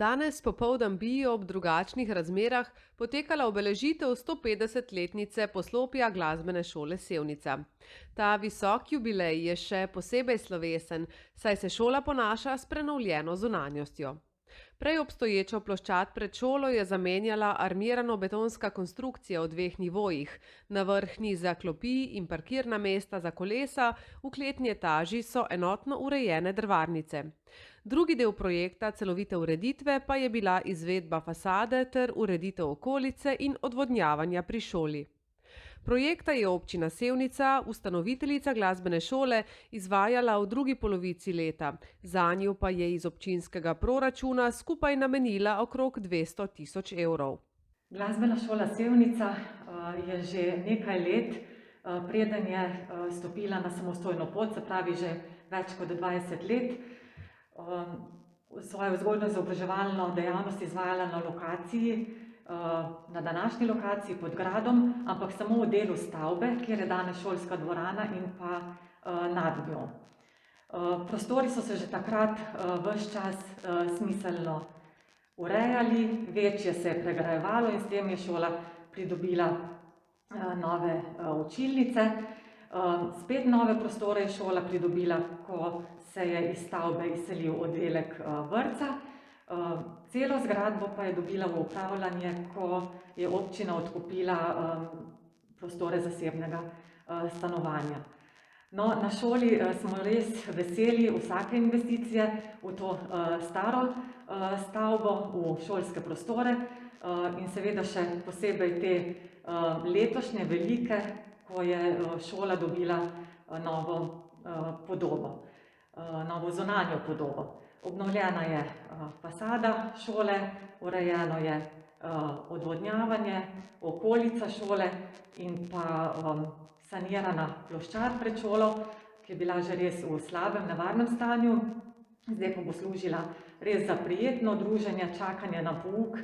Danes popoldan bi ob drugačnih razmerah potekala obeležitev 150-letnice poslopja glasbene šole Sevnica. Ta visok jubilej je še posebej slovesen, saj se šola ponaša s prenovljeno zunanjostjo. Prej obstoječo ploščad pred šolo je zamenjala armirano betonska konstrukcija v dveh nivojih, na vrhnji za klopi in parkirna mesta za kolesa, v kletni etaži so enotno urejene drvarnice. Drugi del projekta celovite ureditve pa je bila izvedba fasade ter ureditev okolice in odvodnjavanja pri šoli. Projekta je občina Sevnica, ustanoviteljica glasbene šole, izvajala v drugi polovici leta, zanjo pa je iz občinskega proračuna skupaj namenila okrog 200 tisoč evrov. Glasbena šola Sevnica je že nekaj let, preden je stopila na samostojno pot, se pravi že več kot 20 let, svojo vzgojno-izobraževalno dejavnost izvajala na lokaciji, na današnji lokaciji pod gradom, ampak samo v delu stavbe, kjer je danes šolska dvorana in pa nad njo. Prostori so se že takrat ves čas smiselno urejali, večje se je pregrajevalo in s tem je šola pridobila nove učilnice. Spet nove prostore je šola pridobila, ko se je iz stavbe izselil oddelek vrtca. Celo zgradbo pa je dobila v upravljanje, ko je občina odkupila prostore zasebnega stanovanja. No, na šoli smo res veseli vsake investicije v to staro stavbo, v šolske prostore in seveda še posebej te letošnje velike, ko je šola dobila novo podobo, novo zunanjo podobo. Obnovljena je fasada šole, urejeno je odvodnjavanje, okolica šole in pa sanirana ploščad pred šolo, ki je bila že res v slabem, nevarnem stanju. Zdaj pa bo služila res za prijetno druženje, čakanje na pouk,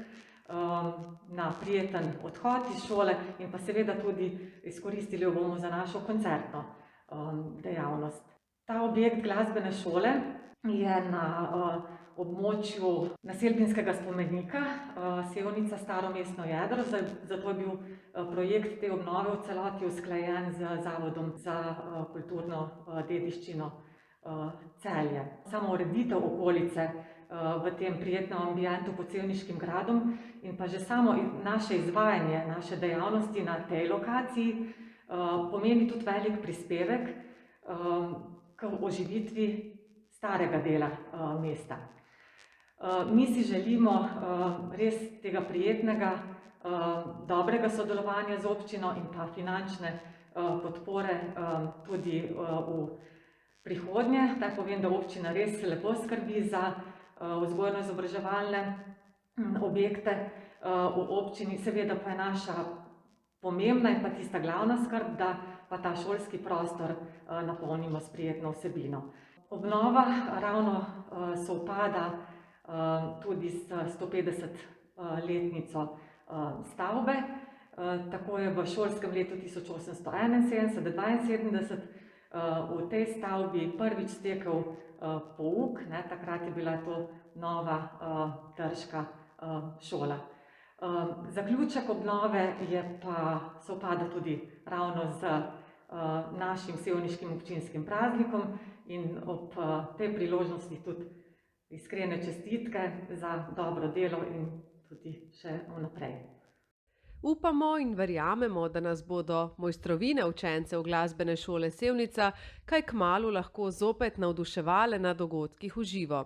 na prijeten odhod iz šole in pa seveda tudi izkoristili jo bomo za našo koncertno dejavnost. Ta objekt glasbene šole je na območju naselbinskega spomenika Sevnica Staro mestno jedro, zato je bil projekt te obnove v celoti usklajen z Zavodom za kulturno dediščino Celje. Samo ureditev okolice v tem prijetnem ambientu pod Sevniškim gradom in pa že samo naše izvajanje, naše dejavnosti na tej lokaciji pomeni tudi velik prispevek k oživitvi starega dela mesta. Mi si želimo res tega prijetnega, dobrega sodelovanja z občino in pa finančne podpore tudi v prihodnje. Naj povem, da občina res lepo skrbi za vzgojno-izobraževalne objekte v občini, seveda pa je naša pomembna in pa tista glavna skrb, da pa ta šolski prostor napolnimo s prijetno vsebino. Obnova ravno sovpada tudi s 150-letnico stavbe. Tako je v šolskem letu 1871-72 v tej stavbi prvič stekel pouk, takrat je bila to nova trška šola. Zaključek obnove je pa sovpada tudi ravno z našim sevniškim občinskim praznikom in ob tej priložnosti tudi iskrene čestitke za dobro delo in tudi še vnaprej. Upamo in verjamemo, da nas bodo mojstrovine učencev glasbene šole Sevnica kaj kmalu lahko zopet navduševale na dogodkih v živo.